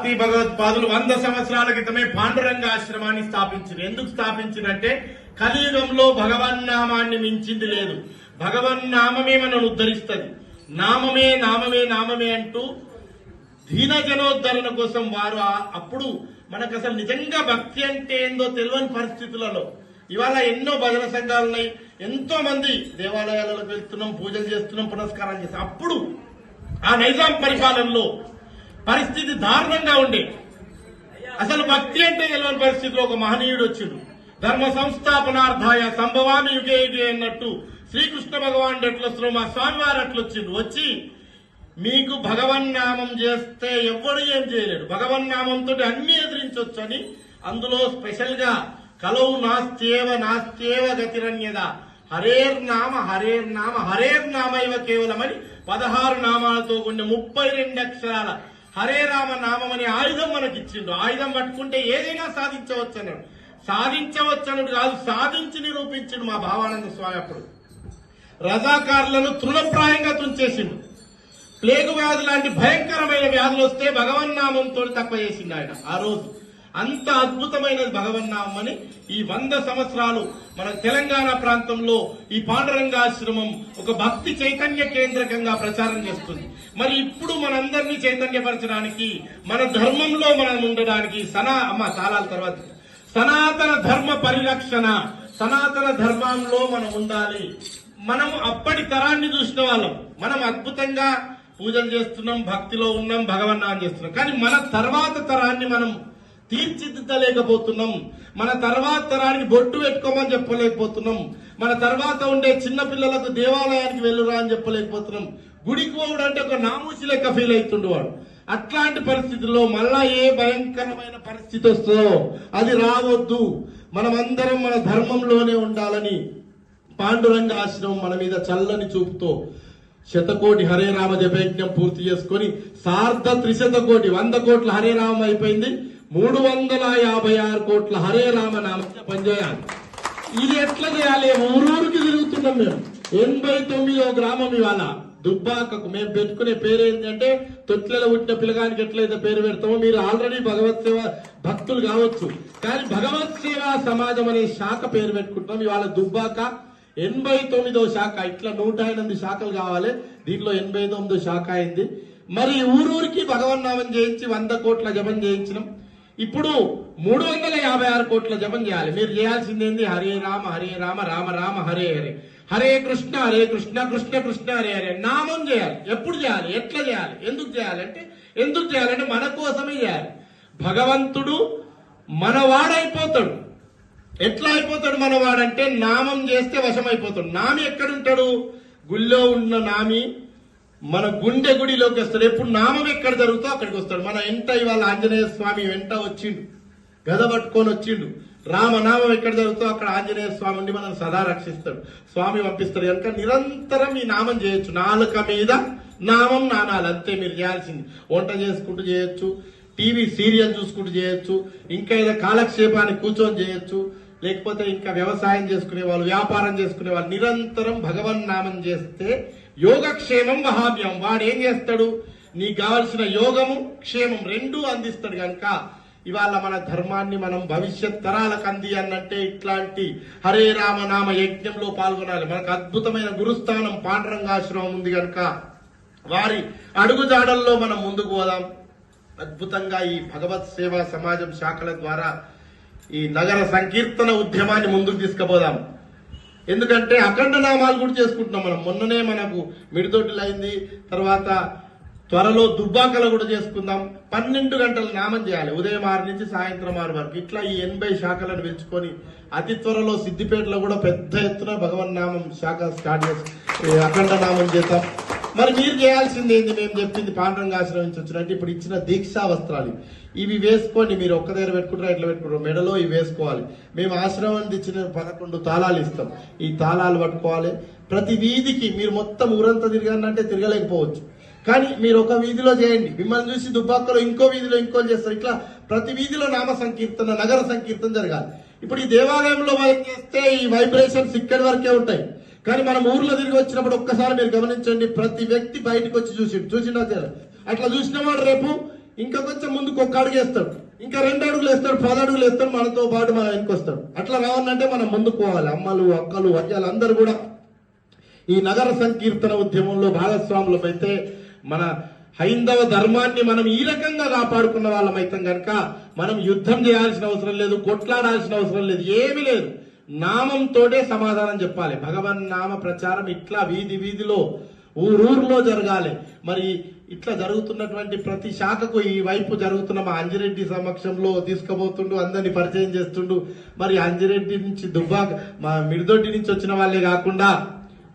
భారతీ భగవత్పాదులు 100 సంవత్సరాల క్రితమే పాండురంగ ఆశ్రమాన్ని స్థాపించారు. ఎందుకు స్థాపించినంటే కలియుగంలో భగవన్నామాన్ని మించింది లేదు. భగవన్నామమే మనల్ని ఉద్ధరిస్తుంది. నామమే నామమే నామమే అంటూ దీనజనోద్ధరణ కోసం వారు అప్పుడు మనకు అసలు నిజంగా భక్తి అంటే ఏందో తెలియని పరిస్థితులలో ఇవాళ ఎన్నో భజన సంఘాలు ఉన్నాయి, ఎంతో మంది దేవాలయాలకు వెళ్తున్నాం, పూజలు చేస్తున్నాం, పునస్కారాలు చేస్తాం. అప్పుడు ఆ నైజాం పరిపాలనలో పరిస్థితి దారుణంగా ఉండే. అసలు భక్తి అంటే తెలియని పరిస్థితిలో ఒక మహనీయుడు వచ్చిండు. ధర్మ సంస్థాపనార్థాయ సంభవామి యుగే యుగే అన్నట్టు శ్రీకృష్ణ భగవానుడు ఎట్లొస్తున్నాడు, మా స్వామివారు అట్లొచ్చిండు. వచ్చి మీకు భగవన్నామం చేస్తే ఎవ్వడు ఏం చేయలేడు, భగవన్నామంతో అన్ని ఎదిరించవచ్చు అని అందులో స్పెషల్ గా కలవు నాస్త్యేవ నాస్త్యేవ గతిరన్యద హరేర్నామ హరేర్నామ హరేర్నామైవ కేవలమని 16 నామాలతో కూడిన 32 అక్షరాల హరే రామ నామం అనే ఆయుధం మనకిచ్చిండు. ఆయుధం పట్టుకుంటే ఏదైనా సాధించవచ్చు అన్నాడు. సాధించవచ్చు అన్నాడు కాదు, సాధించి నిరూపించిండు మా భావానంద స్వామి. అప్పుడు రజాకారులను తృణప్రాయంగా తుంచేసిండు. ప్లేగు వ్యాధి లాంటి భయంకరమైన వ్యాధులు వస్తే భగవన్నామంతో తక్కువ చేసిండు ఆయన. ఆ రోజు అంత అద్భుతమైనది భగవన్నామం అని ఈ 100 సంవత్సరాలు మన తెలంగాణ ప్రాంతంలో ఈ పాండురంగాశ్రమం ఒక భక్తి చైతన్య కేంద్రకంగా ప్రచారం చేస్తుంది. మరి ఇప్పుడు మనందరినీ చైతన్యపరచడానికి, మన ధర్మంలో మనం ఉండడానికి సనాతన ధర్మ పరిరక్షణ, సనాతన ధర్మంలో మనం ఉండాలి. మనం అప్పటి తరాన్ని చూసిన వాళ్ళం, మనం అద్భుతంగా పూజలు చేస్తున్నాం, భక్తిలో ఉన్నాం, భగవన్నామం చేస్తున్నాం. కానీ మన తర్వాత తరాన్ని మనం తీర్చిదిద్దలేకపోతున్నాం. మన తర్వాత తరానికి బొట్టు పెట్టుకోమని చెప్పలేకపోతున్నాం. మన తర్వాత ఉండే చిన్న పిల్లలకు దేవాలయానికి వెళ్ళురా అని చెప్పలేకపోతున్నాం. గుడికి పోవడం అంటే ఒక నామూసి లెక్క ఫీల్ అవుతుండే వాడు. అట్లాంటి పరిస్థితుల్లో మళ్ళా ఏ భయంకరమైన పరిస్థితి వస్తుందో అది రావద్దు, మనమందరం మన ధర్మంలోనే ఉండాలని పాండురంగ ఆశ్రమం మన మీద చల్లని చూపుతో 100 కోటి హరే రామ జపయజ్ఞం పూర్తి చేసుకుని సార్ధ 300 కోటి 100 కోట్ల హరే రామం అయిపోయింది. 356 కోట్ల హరే రామ నామ జపం చేయాలి. ఇది ఎట్లా చేయాలి? ఊరూరికి తిరుగుతున్నాం మేము. 89వ గ్రామం ఇవాళ దుబ్బాకకు. మేము పెట్టుకునే పేరు ఏంటంటే తొట్లలో పుట్టిన పిల్లగానికి ఎట్లయితే పేరు పెడతామో, మీరు ఆల్రెడీ భగవత్ సేవ భక్తులు కావచ్చు, కానీ భగవత్ సేవా సమాజం అనే శాఖ పేరు పెట్టుకుంటున్నాం. ఇవాళ దుబ్బాక 89వ శాఖ. ఇట్లా 108 శాఖలు కావాలి, దీంట్లో 89వ శాఖ అయింది. మరి ఊరూరికి భగవన్నామం చేయించి 100 కోట్ల జపం చేయించినాం. ఇప్పుడు 356 కోట్ల జపం చేయాలి. మీరు చేయాల్సిందేంది? హరే రామ హరే రామ రామ రామ హరే హరే, హరే కృష్ణ కృష్ణ కృష్ణ హరే హరే. నామం చేయాలి. ఎప్పుడు చేయాలి? ఎట్లా చేయాలి? ఎందుకు చేయాలంటే మన కోసమే చేయాలి. భగవంతుడు మనవాడైపోతాడు. ఎట్లా అయిపోతాడు మనవాడంటే నామం చేస్తే వశమైపోతాడు. నామి ఎక్కడుంటాడు? గుళ్ళో ఉన్న నామి మన గుండె గుడిలోకి వస్తాడు. ఎప్పుడు నామం ఎక్కడ జరుగుతుందో అక్కడికి వస్తాడు. మన వెంట ఇవాళ ఆంజనేయ స్వామి వెంట వచ్చిండు, గద పట్టుకొని వచ్చిండు. రామనామం ఎక్కడ జరుగుతుందో అక్కడ ఆంజనేయ స్వామి ఉండి మనం సదా రక్షిస్తాడు. స్వామి పంపిస్తాడు కనుక నిరంతరం ఈ నామం చేయొచ్చు. నాలుక మీద నామం నానాలి, అంతే మీరు చేయాల్సింది. వంట చేసుకుంటూ చేయొచ్చు, టీవీ సీరియల్ చూసుకుంటూ చేయొచ్చు, ఇంకా ఏదో కాలక్షేపానికి కూర్చొని చేయొచ్చు, లేకపోతే ఇంకా వ్యవసాయం చేసుకునే వాళ్ళు, వ్యాపారం చేసుకునే వాళ్ళు నిరంతరం భగవన్నామం చేస్తే యోగక్షేమం మహాభ్యం. వాడు ఏం చేస్తాడు? నీకు కావలసిన యోగము క్షేమం రెండూ అందిస్తాడు. కనుక ఇవాళ మన ధర్మాన్ని మనం భవిష్యత్ తరాలకు అంది అన్నట్టే ఇట్లాంటి హరే రామ నామ యజ్ఞంలో పాల్గొనాలి. మనకు అద్భుతమైన గురుస్థానం పాండురంగాశ్రమం ఉంది కనుక వారి అడుగుజాడల్లో మనం ముందుకు పోదాం. అద్భుతంగా ఈ భగవత్ సేవా సమాజం శాఖల ద్వారా ఈ నగర సంకీర్తన ఉద్యమాన్ని ముందుకు తీసుకుపోదాం. ఎందుకంటే అఖండ నామాలు కూడా చేసుకుంటున్నాం మనం. మొన్ననే మనకు మిడితోటిలు అయింది, తర్వాత త్వరలో దుబ్బాకలు కూడా చేసుకుందాం. 12 గంటల నామం చేయాలి, ఉదయం 6 నుంచి సాయంత్రం 6 వరకు. ఇట్లా ఈ 80 శాఖలను పెంచుకొని అతి త్వరలో సిద్దిపేటలో కూడా పెద్ద ఎత్తున భగవన్నామం శాఖ స్టార్ట్ చేసి అఖండ నామం చేద్దాం. మరి మీరు చేయాల్సింది ఏంది? మేము చెప్పింది పాండురంగాశ్రమం నుంచి వచ్చినట్టు ఇప్పుడు ఇచ్చిన దీక్షా వస్త్రాలు ఇవి వేసుకోండి. మీరు ఒక్క దగ్గర పెట్టుకుంటారా, ఎట్లా పెట్టుకుంటారు? మెడలో ఇవి వేసుకోవాలి. మేము ఆశ్రమం ఇచ్చిన 11 తాళాలు ఇస్తాం. ఈ తాళాలు పట్టుకోవాలి. ప్రతి వీధికి మీరు మొత్తం ఊరంతా తిరగాలంటే తిరగలేకపోవచ్చు, కానీ మీరు ఒక వీధిలో చేయండి. మిమ్మల్ని చూసి దుబ్బాకలో ఇంకో వీధిలో ఇంకోలు చేస్తారు. ఇట్లా ప్రతి వీధిలో నామ సంకీర్తన, నగర సంకీర్తన జరగాలి. ఇప్పుడు ఈ దేవాలయంలో మనం చేస్తే ఈ వైబ్రేషన్స్ ఇక్కడి వరకే ఉంటాయి, కానీ మనం ఊర్లో తిరిగి వచ్చినప్పుడు ఒక్కసారి మీరు గమనించండి, ప్రతి వ్యక్తి బయటకు వచ్చి చూసిండా? అట్లా చూసిన వాడు రేపు ఇంకా కొంచెం ముందుకు ఒక్క అడుగు వేస్తాడు, ఇంకా 2 అడుగులు వేస్తాడు, 10 అడుగులు వేస్తాడు, మనతో పాటు మన వెనక్కి వస్తాడు. అట్లా రావాలంటే మనం ముందుకు పోవాలి. అమ్మలు, అక్కలు, అయ్యాలు అందరూ కూడా ఈ నగర సంకీర్తన ఉద్యమంలో భాగస్వాములమైతే మన హైందవ ధర్మాన్ని మనం ఈ రకంగా కాపాడుకున్న వాళ్ళమైతే గనక మనం యుద్ధం చేయాల్సిన అవసరం లేదు, కొట్లాడాల్సిన అవసరం లేదు, ఏమీ లేదు. నామంతోటే సమాధానం చెప్పాలి. భగవన్ నామ ప్రచారం ఇట్లా వీధి వీధిలో ఊరూరులో జరగాలి. మరి ఇట్లా జరుగుతున్నటువంటి ప్రతి శాఖకు ఈ వైపు జరుగుతున్న మా అంజిరెడ్డి సమక్షంలో తీసుకుపోతుండు, అందరినీ పరిచయం చేస్తుండు. మరి అంజిరెడ్డి నుంచి దుబ్బాక, మా మిడిదొడ్డి నుంచి వచ్చిన వాళ్ళే కాకుండా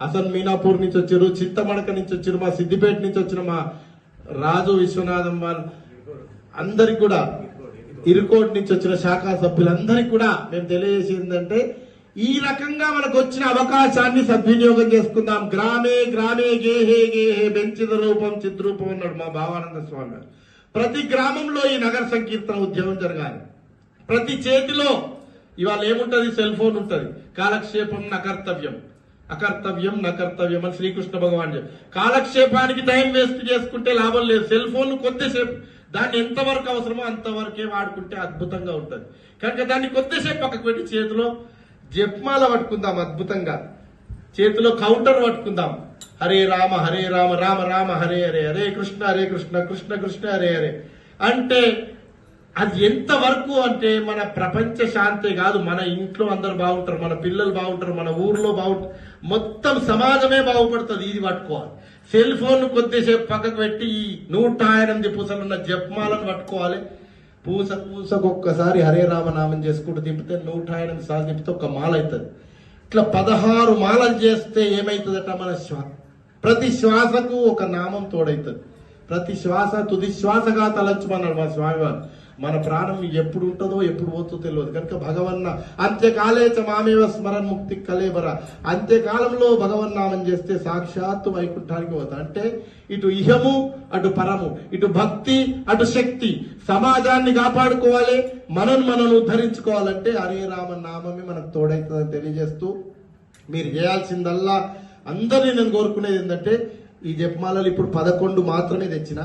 అసన్ మీనాపూర్ నుంచి వచ్చారు, చింతమడక నుంచి వచ్చారు, మా సిద్దిపేట నుంచి వచ్చిన మా రాజు విశ్వనాథం వాళ్ళు అందరికి కూడా, ఇరుకోట్ నుంచి వచ్చిన శాఖా సభ్యులందరికీ కూడా మేము తెలియజేసిందంటే ఈ రకంగా మనకు వచ్చిన అవకాశాన్ని సద్వినియోగం చేసుకుందాం. గ్రామే గ్రామే గేహే గేహే బెంచిద రూపం చిద్రూపం అన్నాడు మా భావానంద స్వామి. ప్రతి గ్రామంలో ఈ నగర సంకీర్తన ఉద్యమం జరగాలి. ప్రతి చేతిలో ఇవాళ ఏముంటది? సెల్ ఫోన్ ఉంటది. కాలక్షేపం నకర్తవ్యం, అకర్తవ్యం నకర్తవ్యం అని శ్రీకృష్ణ భగవాన్ చెప్పారు. కాలక్షేపానికి టైం వేస్ట్ చేసుకుంటే లాభం లేదు. సెల్ ఫోన్ కొద్దిసేపు, దాన్ని ఎంతవరకు అవసరమో అంతవరకే వాడుకుంటే అద్భుతంగా ఉంటుంది. కనుక దాన్ని కొద్దిసేపు పక్కకు పెట్టి చేతిలో జపమాల పట్టుకుందాం, అద్భుతంగా చేతిలో కౌంటర్ పట్టుకుందాం. హరే రామ రామ రామ హరే హరే, హరే కృష్ణ కృష్ణ కృష్ణ హరే హరే అంటే అది ఎంతవరకు అంటే మన ప్రపంచ శాంతే కాదు, మన ఇంట్లో అందరు బాగుంటారు, మన పిల్లలు బాగుంటారు, మన ఊర్లో బాగుంటారు, మొత్తం సమాజమే బాగుపడుతుంది. ఇది పట్టుకోవాలి. సెల్ ఫోన్ కొద్దిసేపు పక్కకు పెట్టి ఈ 108 పూసలున్న జపమాలను పట్టుకోవాలి. పూసకు ఒక్కసారి హరే రామ నామం చేసుకుంటూ దింపితే 108 సార్లు దింపితే ఒక మాల అవుతుంది. ఇట్లా 16 మాలలు చేస్తే ఏమైతుందట? మన ప్రతి శ్వాసకు ఒక నామం తోడైతుంది. ప్రతి శ్వాస తుది శ్వాసగా తలంచమన్నాడు మా స్వామివారు. మన ప్రాణం ఎప్పుడు ఉంటుందో ఎప్పుడు పోతుందో తెలియదు. కనుక భగవన్న అంత్యకాలేచ మామేవ స్మరన్ ముక్తి కలేబర, అంత్యకాలంలో భగవన్నామం చేస్తే సాక్షాత్తు వైకుంఠానికి పోతా. అంటే ఇటు ఇహము అటు పరము, ఇటు భక్తి అటు శక్తి, సమాజాన్ని కాపాడుకోవాలి, మనం ఉద్ధరించుకోవాలంటే హరే రామ నామమే మనకు తోడైతుందని తెలియజేస్తూ మీరు చేయాల్సిందల్లా అందరినీ నేను కోరుకునేది ఏంటంటే ఈ జపమాలలు ఇప్పుడు 11 మాత్రమే తెచ్చిన.